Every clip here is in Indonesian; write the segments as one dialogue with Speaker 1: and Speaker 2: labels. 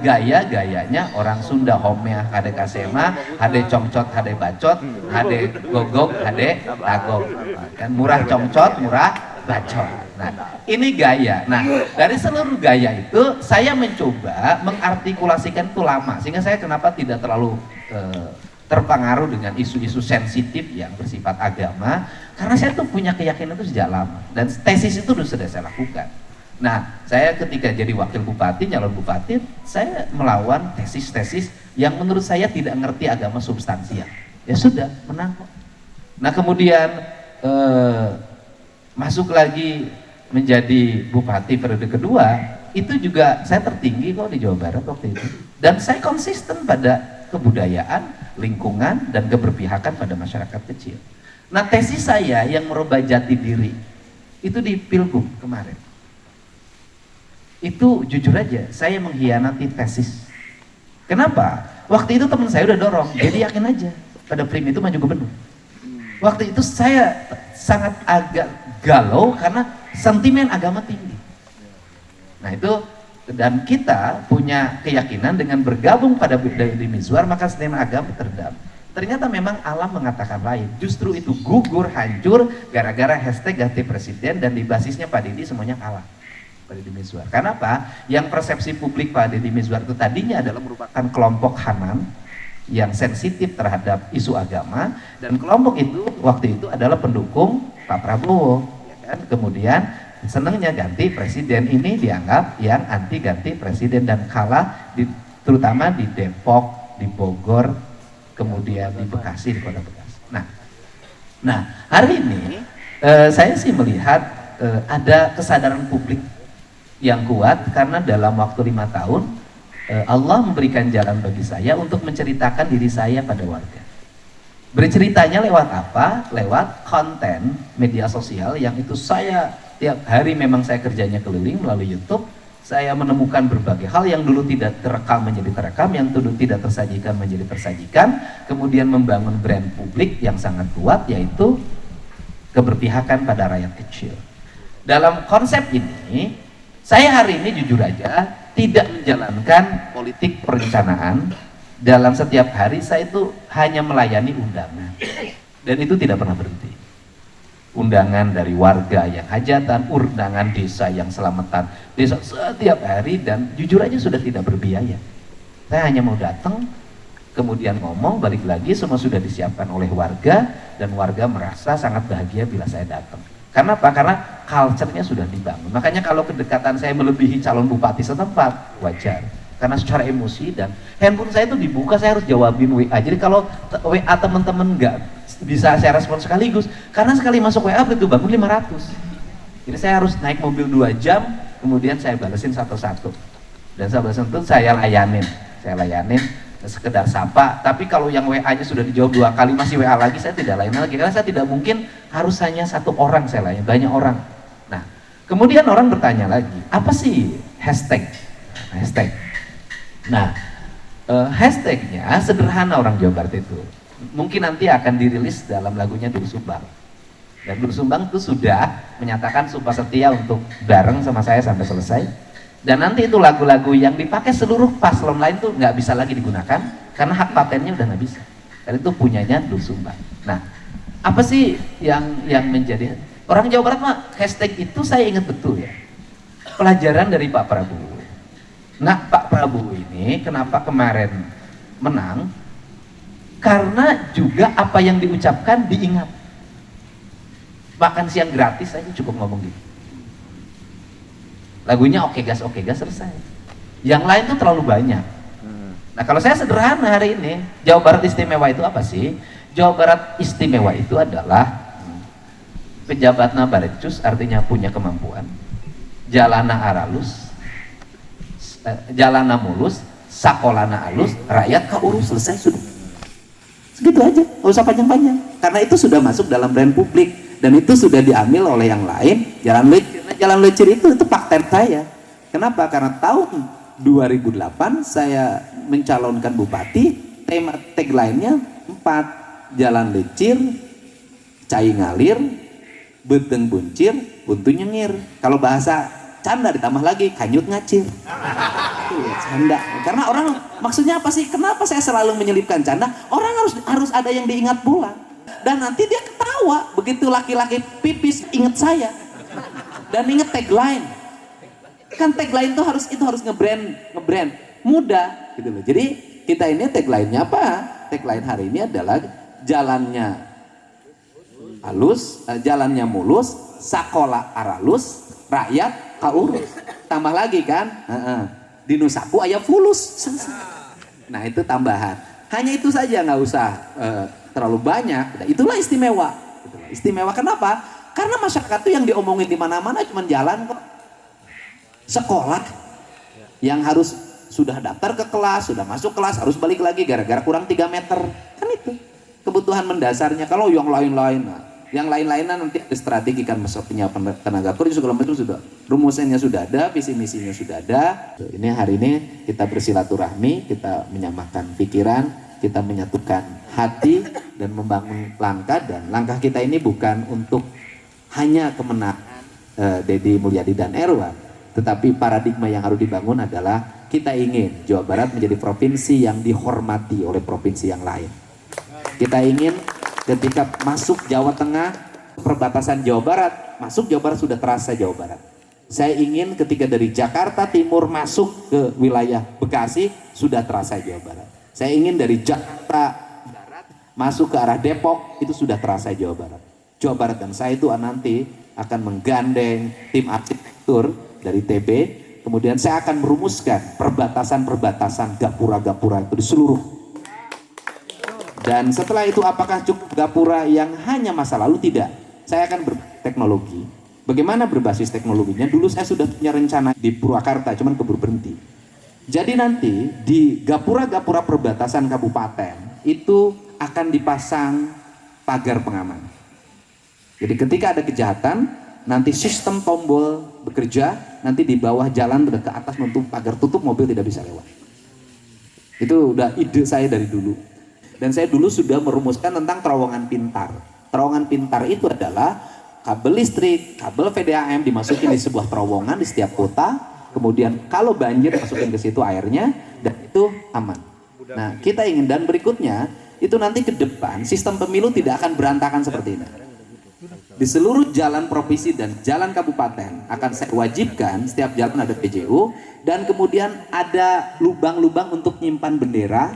Speaker 1: gaya-gayanya orang Sunda, homeah, hade kasema, hade congcot, hade bacot, hade gogok, hade tagok. Kan murah congcot, murah bacot. Nah, ini gaya. Nah, dari seluruh gaya itu saya mencoba mengartikulasikan itu lama, sehingga saya kenapa tidak terlalu terpengaruh dengan isu-isu sensitif yang bersifat agama, karena saya tuh punya keyakinan itu sejak lama, dan tesis itu sudah saya lakukan. Nah, saya ketika jadi wakil bupati, nyalon bupati, saya melawan tesis-tesis yang menurut saya tidak ngerti agama substansial. Ya sudah, menang kok. Nah, kemudian masuk lagi menjadi bupati periode kedua, itu juga saya tertinggi kok di Jawa Barat waktu itu. Dan saya konsisten pada kebudayaan, lingkungan, dan keberpihakan pada masyarakat kecil. Nah, tesis saya yang merubah jati diri itu di Pilgub kemarin. Itu jujur aja, saya mengkhianati tesis. Kenapa? Waktu itu teman saya udah dorong, jadi yakin aja pada Prim itu maju gubernur. Waktu itu saya sangat agak galau karena sentimen agama tinggi. Nah itu, dan kita punya keyakinan dengan bergabung pada Deddy Mizwar maka sentimen agama teredam. Ternyata memang alam mengatakan lain. Justru itu gugur, hancur gara-gara hashtag ganti presiden, dan di basisnya Pak Deddy semuanya kalah. Pak Deddy Mizwar. Kenapa? Yang persepsi publik Pak Deddy Mizwar itu tadinya adalah merupakan kelompok Hanan yang sensitif terhadap isu agama, dan kelompok itu waktu itu adalah pendukung Pak Prabowo, ya kan? Kemudian senangnya ganti presiden, ini dianggap yang anti ganti presiden dan kalah terutama di Depok, di Bogor, kemudian di Bekasi, di Kota Bekasi. Nah hari ini saya sih melihat ada kesadaran publik yang kuat karena dalam waktu 5 tahun Allah memberikan jalan bagi saya untuk menceritakan diri saya pada warga. Berceritanya lewat apa? Lewat konten media sosial yang itu saya tiap hari memang saya kerjanya keliling melalui YouTube. Saya menemukan berbagai hal yang dulu tidak terekam menjadi terekam, yang dulu tidak tersajikan menjadi tersajikan, kemudian membangun brand publik yang sangat kuat, yaitu keberpihakan pada rakyat kecil. Dalam konsep ini, saya hari ini jujur aja tidak menjalankan politik perencanaan. Dalam setiap hari saya itu hanya melayani undangan, dan itu tidak pernah berhenti. Undangan dari warga yang hajatan, undangan desa yang selamatan desa setiap hari, dan jujur aja sudah tidak berbiaya. Saya hanya mau datang, kemudian ngomong, balik lagi, semua sudah disiapkan oleh warga, dan warga merasa sangat bahagia bila saya datang. Karena apa? Karena culture-nya sudah dibangun. Makanya kalau kedekatan saya melebihi calon bupati setempat, wajar. Karena secara emosi, dan handphone saya itu dibuka, saya harus jawabin WA. Jadi kalau WA teman-teman nggak bisa saya respon sekaligus, karena sekali masuk WA itu bangun 500. Jadi saya harus naik mobil 2 jam, kemudian saya balesin satu-satu. Dan saya balesin itu saya layanin, sekedar sapa. Tapi kalau yang WA-nya sudah dijawab 2 kali masih WA lagi, saya tidak layanin lagi, karena saya tidak mungkin harus hanya 1 orang saya layani, banyak orang. Nah, kemudian orang bertanya lagi, apa sih hashtag? Nah, hashtagnya sederhana orang Jawa Barat itu. Mungkin nanti akan dirilis dalam lagunya Dul Sumbang. Dan Dul Sumbang itu sudah menyatakan sumpah setia untuk bareng sama saya sampai selesai. Dan nanti itu lagu-lagu yang dipakai seluruh paslon lain tuh nggak bisa lagi digunakan karena hak patennya udah nggak bisa. Dan itu punyanya Dul Sumbang. Nah, apa sih yang menjadi orang Jawa Barat mah hashtag itu saya ingat betul ya. Pelajaran dari Pak Prabowo. Nah, Pak Prabowo ini kenapa kemarin menang? Karena juga apa yang diucapkan diingat. Makan siang gratis aja cukup ngomong gitu. Lagunya oke gas selesai. Yang lain tuh terlalu banyak. Nah, kalau saya sederhana hari ini, Jawa Barat istimewa itu apa sih? Jawa Barat istimewa itu adalah pejabatna barecus, artinya punya kemampuan. Jalana aralus, jalana mulus, sakolana alus, rakyat kaurus, selesai sudah. Segitu aja, nggak usah panjang-panjang. Karena itu sudah masuk dalam brand publik, dan itu sudah diambil oleh yang lain. Jalan lecir itu paten saya. Kenapa? Karena tahun 2008 saya mencalonkan bupati, tema tagline-nya 4, jalan lecir, cai ngalir, beteng buncir, buntu nyengir. Kalau bahasa canda ditambah lagi, kanyut ngacir.
Speaker 2: Canda. Karena orang maksudnya apa sih? Kenapa saya selalu menyelipkan canda? Orang harus ada yang diingat pula. Dan nanti dia ketawa begitu laki-laki pipis inget saya. Dan inget tagline. Kan tagline itu harus ngebrand mudah gitu loh. Jadi kita ini tagline-nya apa? Tagline hari ini adalah jalannya halus, jalannya mulus, sakola aralus, rakyat kaurus. Tambah lagi kan? Di Nusaku aya fulus. Nah itu tambahan. Hanya itu saja, nggak usah terlalu banyak. Itulah istimewa. Istimewa kenapa? Karena masyarakat itu yang diomongin di mana-mana cuma jalan kok. Sekolah yang harus sudah daftar ke kelas, sudah masuk kelas, harus balik lagi gara-gara kurang 3 meter. Kan itu kebutuhan mendasarnya. Kalau yang lain-lain, yang lain-lainnya nanti ada strategi kan masuknya tenaga kerja segala macam sudah. Rumusannya sudah ada, visi misinya sudah ada. Ini hari ini kita bersilaturahmi, kita menyamakan pikiran, kita menyatukan hati dan membangun langkah. Dan langkah kita ini bukan untuk hanya kemenangan Deddy Mulyadi dan Erwan, tetapi paradigma yang harus dibangun adalah kita ingin Jawa Barat menjadi provinsi yang dihormati oleh provinsi yang lain. Kita ingin ketika masuk Jawa Tengah, perbatasan Jawa Barat, masuk Jawa Barat sudah terasa Jawa Barat. Saya ingin ketika dari Jakarta Timur masuk ke wilayah Bekasi, sudah terasa Jawa Barat. Saya ingin dari Jakarta Barat masuk ke arah Depok, itu sudah terasa Jawa Barat. Jawa Barat dan saya itu nanti akan menggandeng tim arsitektur dari TB, kemudian saya akan merumuskan perbatasan-perbatasan gapura-gapura itu di seluruh. Dan setelah itu apakah cukup gapura yang hanya masa lalu? Tidak. Saya akan berteknologi. Bagaimana berbasis teknologinya? Dulu saya sudah punya rencana di Purwakarta, cuman keburu berhenti. Jadi nanti di gapura-gapura perbatasan kabupaten itu akan dipasang pagar pengaman. Jadi ketika ada kejahatan, nanti sistem tombol bekerja, nanti di bawah jalan ke atas menutup pagar, tutup, mobil tidak bisa lewat. Itu udah ide saya dari dulu. Dan saya dulu sudah merumuskan tentang terowongan pintar. Terowongan pintar itu adalah kabel listrik, kabel VDAM dimasukin di sebuah terowongan di setiap kota. Kemudian kalau banjir masukin ke situ airnya, dan itu aman. Nah kita ingin, dan berikutnya itu nanti ke depan sistem pemilu tidak akan berantakan seperti ini. Di seluruh jalan provinsi dan jalan kabupaten akan saya wajibkan setiap jalan ada PJU, dan kemudian ada lubang-lubang untuk menyimpan bendera,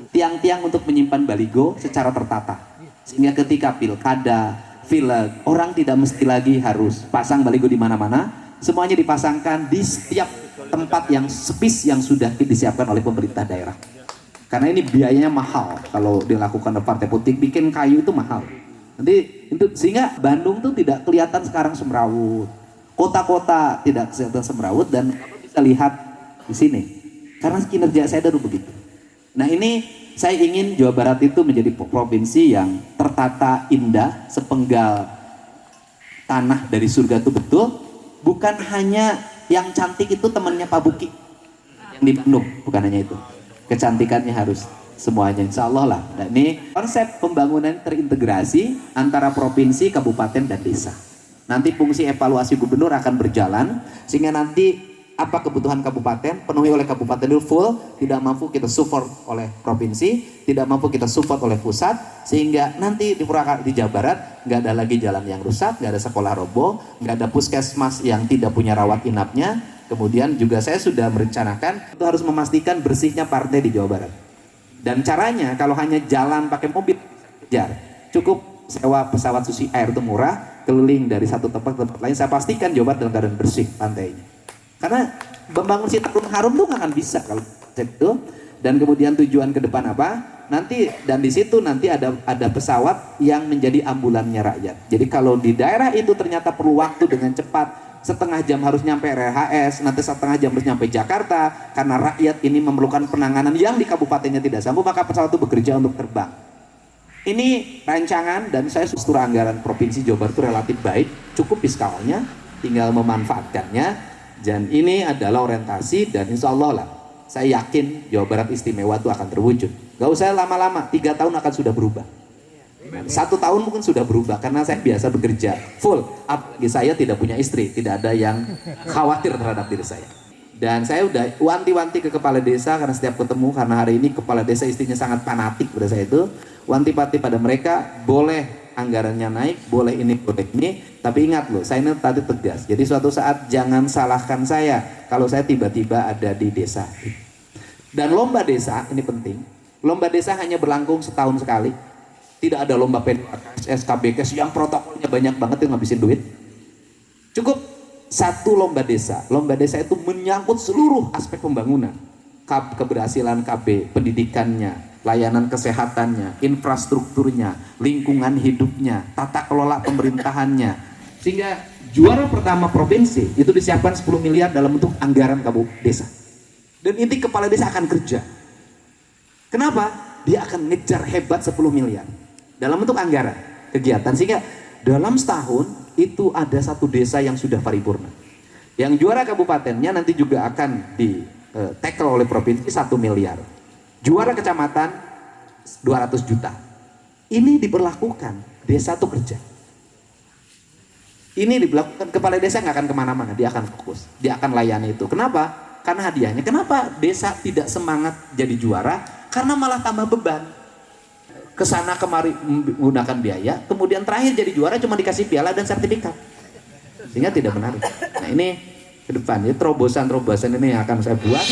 Speaker 2: tiang-tiang untuk menyimpan baligo secara tertata. Sehingga ketika pilkada, pileg, orang tidak mesti lagi harus pasang baligo di mana-mana, semuanya dipasangkan di setiap tempat yang spes yang sudah disiapkan oleh pemerintah daerah. Karena ini biayanya mahal kalau dilakukan oleh partai politik, bikin kayu itu mahal. Nanti itu sehingga Bandung tuh tidak kelihatan sekarang semrawut, kota-kota tidak kelihatan semrawut, dan bisa lihat di sini karena kinerja saya dulu begitu. Nah ini saya ingin Jawa Barat itu menjadi provinsi yang tertata indah, sepenggal tanah dari surga itu betul, bukan hanya yang cantik itu temannya Pak Buki yang di Bandung, bukan hanya itu, kecantikannya harus semuanya, insya Allah lah. Nah, ini konsep pembangunan terintegrasi antara provinsi, kabupaten, dan desa. Nanti fungsi evaluasi gubernur akan berjalan, sehingga nanti apa kebutuhan kabupaten, penuhi oleh kabupaten dulu full, tidak mampu kita support oleh provinsi, tidak mampu kita support oleh pusat, sehingga nanti di Jawa Barat nggak ada lagi jalan yang rusak, nggak ada sekolah roboh, nggak ada puskesmas yang tidak punya rawat inapnya. Kemudian juga saya sudah merencanakan itu harus memastikan bersihnya partai di Jawa Barat. Dan caranya kalau hanya jalan pakai mobil kejar, cukup sewa pesawat susi air itu murah, keliling dari satu tempat ke tempat lain. Saya pastikan Jawa Barat dalam keadaan bersih pantainya. Karena membangun Citarum Harum tuh nggak akan bisa kalau itu. Dan kemudian tujuan ke depan apa? Nanti dan di situ nanti ada pesawat yang menjadi ambulannya rakyat. Jadi kalau di daerah itu ternyata perlu waktu dengan cepat, setengah jam harus nyampe RHS, nanti setengah jam harus nyampe Jakarta, karena rakyat ini memerlukan penanganan yang di kabupatennya tidak sanggup, maka pesawat itu bekerja untuk terbang. Ini rancangan, dan saya struktur anggaran Provinsi Jawa Barat itu relatif baik, cukup fiskalnya, tinggal memanfaatkannya, dan ini adalah orientasi, dan insya Allah lah, saya yakin Jawa Barat istimewa itu akan terwujud. Gak usah lama-lama, 3 tahun akan sudah berubah. 1 tahun mungkin sudah berubah, karena saya biasa bekerja full. Apalagi saya tidak punya istri, tidak ada yang khawatir terhadap diri saya. Dan saya udah wanti-wanti ke kepala desa karena setiap ketemu, karena hari ini kepala desa istrinya sangat fanatik pada saya itu, wanti-wanti pada mereka, boleh anggarannya naik, boleh ini, boleh ini, tapi ingat loh, saya ini tadi tegas. Jadi suatu saat jangan salahkan saya kalau saya tiba-tiba ada di desa. Dan lomba desa, ini penting, lomba desa hanya berlangsung setahun sekali. Tidak ada lomba PDKS, SKBKS yang protokolnya banyak banget yang ngabisin duit. Cukup satu lomba desa. Lomba desa itu menyangkut seluruh aspek pembangunan. Keberhasilan KB, pendidikannya, layanan kesehatannya, infrastrukturnya, lingkungan hidupnya, tata kelola pemerintahannya. Sehingga juara pertama provinsi itu disiapkan 10 miliar dalam bentuk anggaran kabupaten desa. Dan inti kepala desa akan kerja. Kenapa? Dia akan ngejar hebat 10 miliar dalam bentuk anggaran kegiatan. Sehingga dalam setahun itu ada satu desa yang sudah paripurna. Yang juara kabupatennya nanti juga akan di tackle oleh provinsi 1 miliar. Juara kecamatan 200 juta. Ini diberlakukan, desa itu kerja. Ini diberlakukan, kepala desa nggak akan kemana-mana, dia akan fokus, dia akan layani itu. Kenapa? Karena hadiahnya. Kenapa desa tidak semangat jadi juara? Karena malah tambah beban. Kesana kemari menggunakan biaya, kemudian terakhir jadi juara cuma dikasih piala dan sertifikat, sehingga tidak menarik. Nah ini ke depan, ya terobosan-terobosan ini yang akan saya buat.